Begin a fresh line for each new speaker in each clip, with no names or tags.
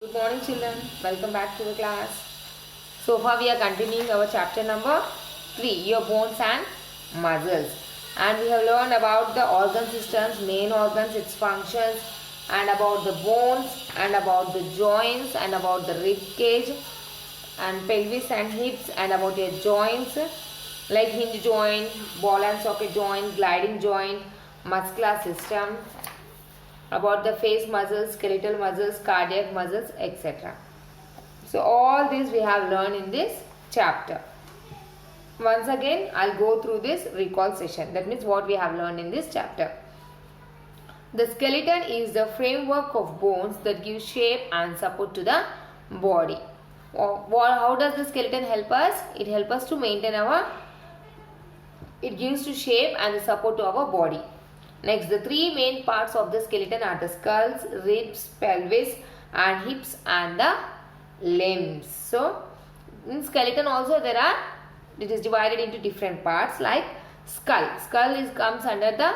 Good morning children, welcome back to the class. So far we are continuing our chapter number 3, your bones and muscles. And we have learned about the organ systems, main organs, its functions, and about the bones, and about the joints, and about the rib cage, and pelvis and hips, and about your joints like hinge joint, ball and socket joint, gliding joint, muscular system, about the face muscles, skeletal muscles, cardiac muscles, etc. So all this we have learned in this chapter. Once again, I'll go through this recall session. That means what we have learned in this chapter. The skeleton is the framework of bones that give shape and support to the body. How does the skeleton help us? It helps us to maintain it gives to shape and the support to our body. Next, the three main parts of the skeleton are the skulls, ribs, pelvis and hips and the limbs. So, in skeleton also it is divided into different parts like skull. Skull comes under the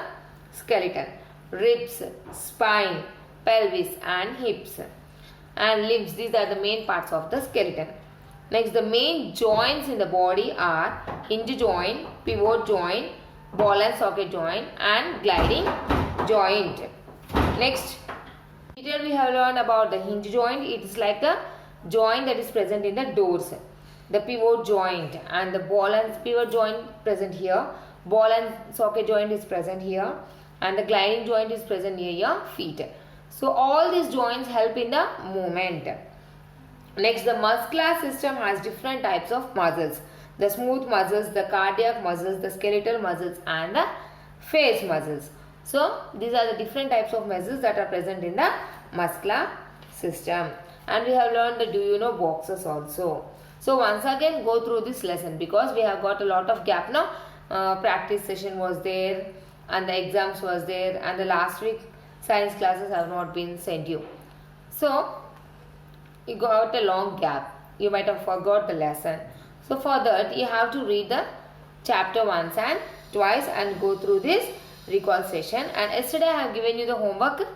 skeleton. Ribs, spine, pelvis and hips. And limbs, these are the main parts of the skeleton. Next, the main joints in the body are hinge joint, pivot joint, ball and socket joint and gliding joint. Next, here we have learned about the hinge joint. It is like a joint that is present in the doors. The pivot joint and the ball and pivot joint present here. Ball and socket joint is present here. And the gliding joint is present near your feet. So all these joints help in the movement. Next, the muscular system has different types of muscles. The smooth muscles, the cardiac muscles, the skeletal muscles and the face muscles. So, these are the different types of muscles that are present in the muscular system. And we have learned the do you know boxes also. So, once again go through this lesson because we have got a lot of gap now. Practice session was there and the exams was there and the last week science classes have not been sent you. So, you got a long gap. You might have forgot the lesson. So for that you have to read the chapter once and twice and go through this recall session. And yesterday I have given you the homework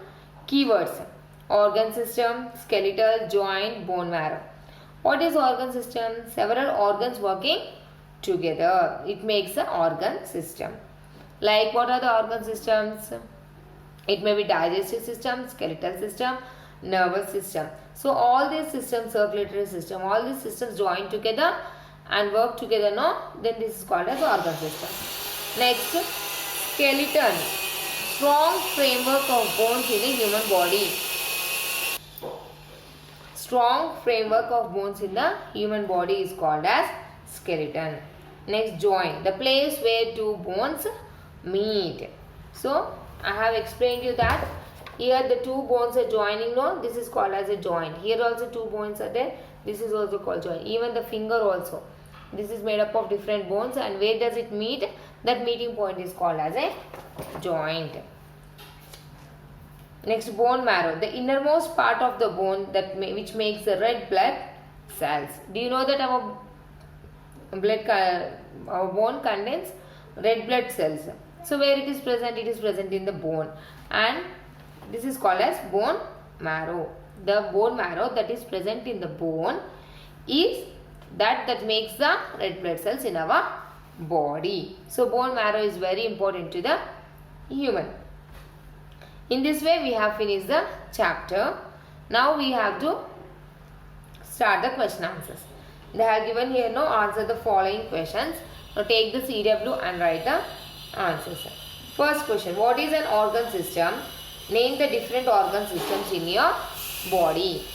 keywords. Organ system, skeletal, joint, bone marrow. What is organ system? Several organs working together. It makes an organ system. Like what are the organ systems? It may be digestive system, skeletal system, nervous system. So all these systems, circulatory system, all these systems join together and work together, no? Then this is called as organ system. Next, skeleton. Strong framework of bones in the human body. Strong framework of bones in the human body is called as skeleton. Next, joint. The place where two bones meet. So, I have explained you that here the two bones are joining, no? This is called as a joint. Here also two bones are there. This is also called joint. Even the finger also. This is made up of different bones and where does it meet? That meeting point is called as a joint. Next, bone marrow. The innermost part of the bone which makes the red blood cells. Do you know that our bone contains red blood cells? So where it is present? It is present in the bone. And this is called as bone marrow. The bone marrow that is present in the bone is that makes the red blood cells in our body. So bone marrow is very important to the human. In this way we have finished the chapter. Now we have to start the question answers. They have given here, no, answer the following questions. Now take the CW and write the answers. First question, what is an organ system? Name the different organ systems in your body.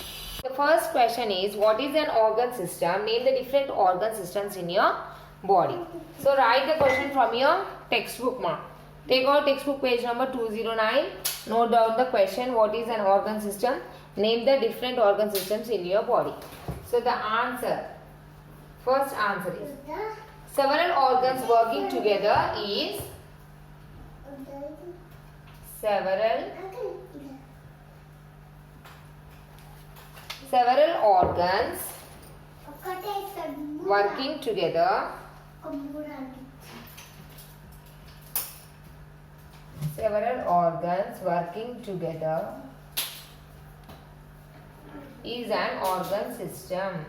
The first question is, what is an organ system? Name the different organ systems in your body. So write the question from your textbook, ma. Take out textbook page number 209. Note down the question, what is an organ system? Name the different organ systems in your body. So the answer, first answer is, several organs working together is several organs working together. Several organs working together is an organ system.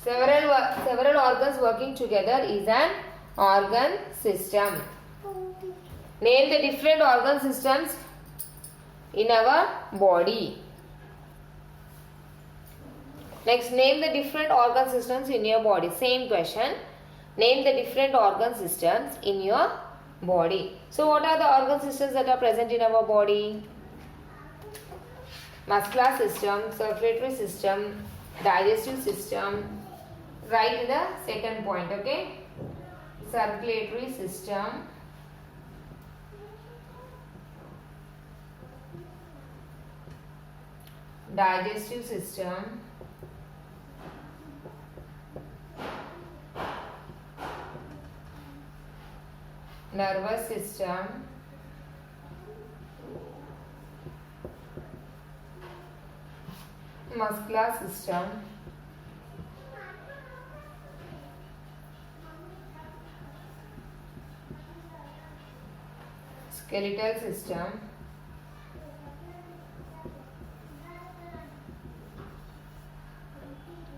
Several organs working together is an organ system. Name the different organ systems in our body. Next, name the different organ systems in your body. Same question. Name the different organ systems in your body. So, what are the organ systems that are present in our body? Muscular system, circulatory system, digestive system. Write the second point, okay? Circulatory system, digestive system, nervous system, muscular system, skeletal system,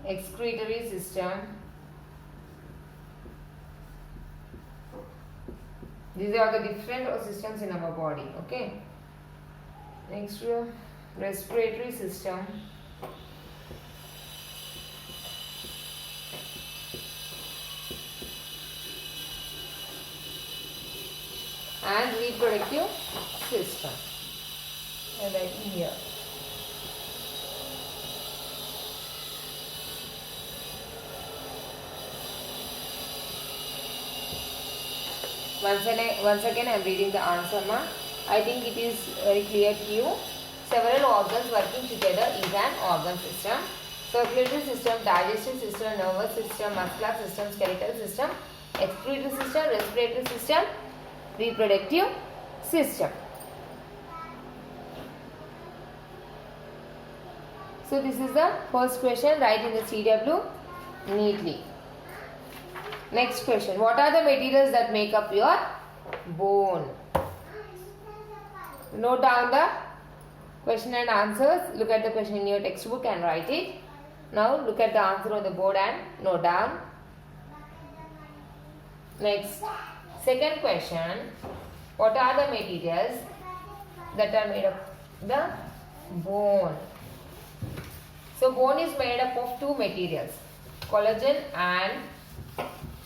excretory system. These are the different systems in our body, okay? Next, respiratory system, and reproductive system. And right here. Once again I am reading the answer, ma. I think it is very clear to you. Several organs working together is an organ system. Circulatory system, digestive system, nervous system, muscular system, skeletal system, excretory system, respiratory system, reproductive system. So this is the first question. Write in the CW neatly. Next question. What are the materials that make up your bone? Note down the question and answers. Look at the question in your textbook and write it. Now look at the answer on the board and note down. Next, second question. What are the materials that are made of the bone? So bone is made up of two materials, collagen and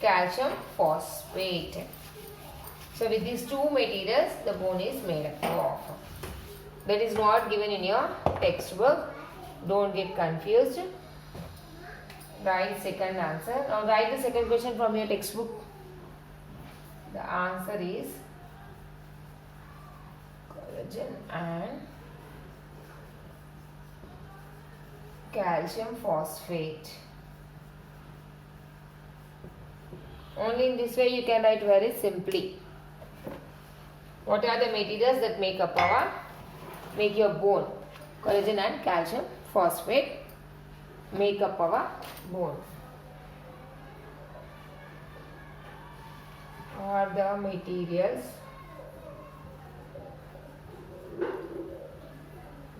calcium phosphate. So with these two materials the bone is made up of. That is not given in your textbook. Don't get confused. Write second answer. Now write the second question from your textbook. The answer is collagen and calcium phosphate. Only in this way you can write very simply. What are the materials that make your bone? Collagen and calcium phosphate make up our bone. Are the materials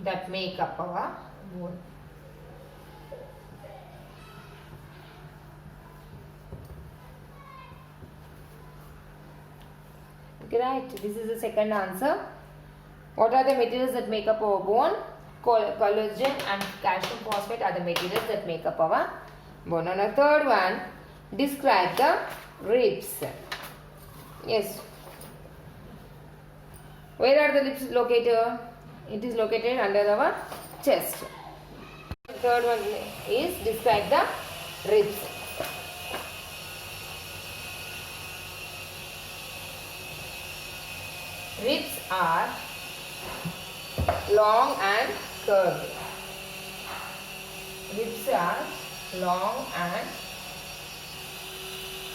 that make up our bone. Okay, right. This is the second answer. What are the materials that make up our bone? Collagen and calcium phosphate are the materials that make up our bone. And the third one, describe the ribs. Yes. Where are the ribs located? It is located under our chest. The third one is describe the ribs. Ribs are long and curved. Ribs are long and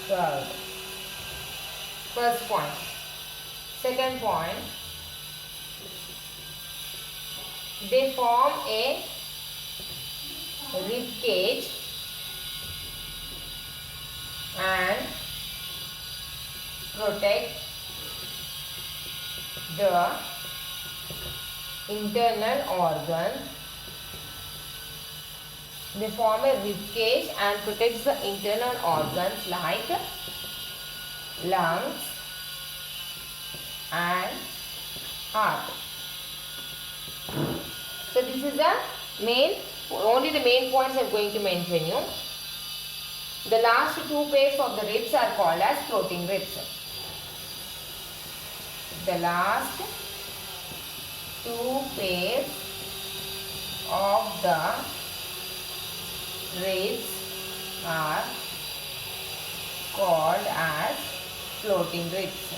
curved. First point. Second point. They form a rib cage and protect the internal organs. They form a rib cage and protects the internal organs like lungs and heart. So this is the only the main points I am going to mention you. The last two pairs of the ribs are called as floating ribs. The last two pairs of the ribs are called as floating ribs.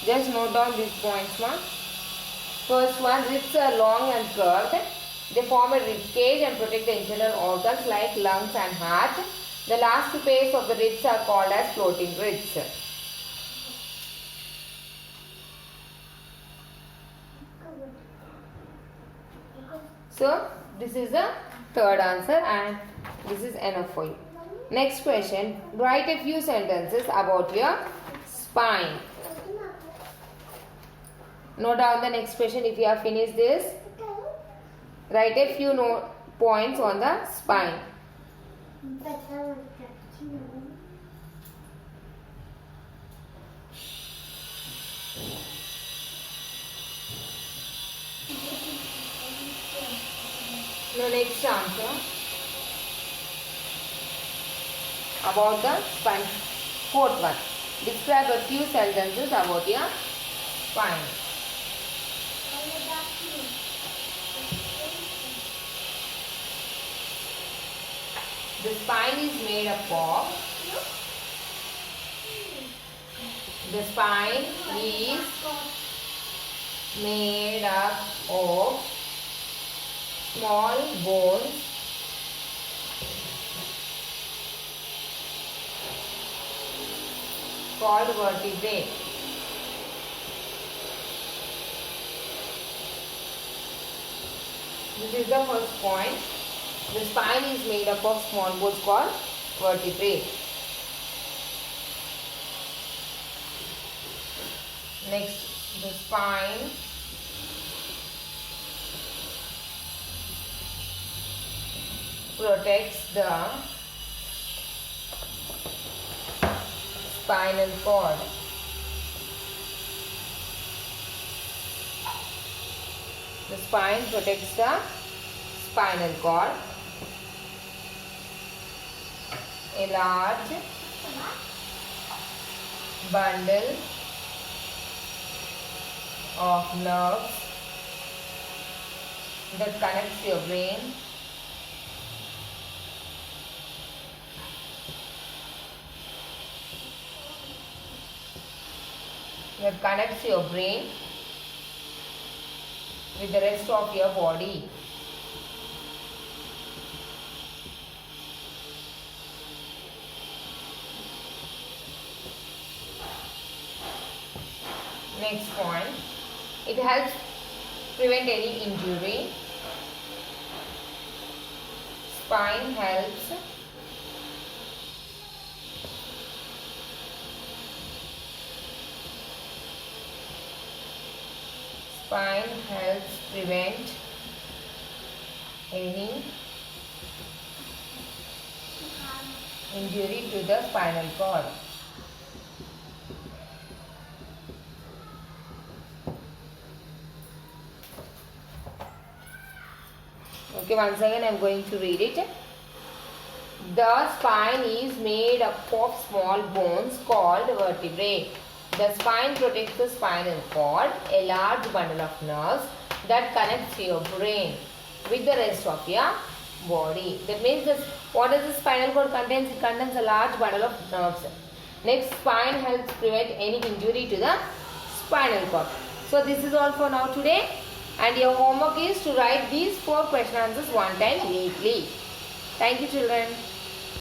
Just note down these points, ma. First one, ribs are long and curved. They form a rib cage and protect the internal organs like lungs and heart. The last two pairs of the ribs are called as floating ribs. So, this is the third answer and this is enough for you. Next question, write a few sentences about your spine. Note down the next question if you have finished this. Write a few points on the spine. Now next answer about the spine. Fourth one. Describe a few sentences about your spine. The spine is made up of. The spine is made up of small bones called vertebrae. This is the first point. The spine is made up of small bones called vertebrae. Next, the spine protects the spinal cord. The spine protects the spinal cord. A large bundle of nerves that connects your brain with the rest of your body. Next point, it helps prevent any injury. Spine helps prevent any injury to the spinal cord. Okay, once again I am going to read it. The spine is made up of small bones called vertebrae. The spine protects the spinal cord, a large bundle of nerves that connects your brain with the rest of your body. That means what does the spinal cord contains? It contains a large bundle of nerves. Next, spine helps prevent any injury to the spinal cord. So this is all for now today. And your homework is to write these 4 question answers one time neatly. Thank you, children.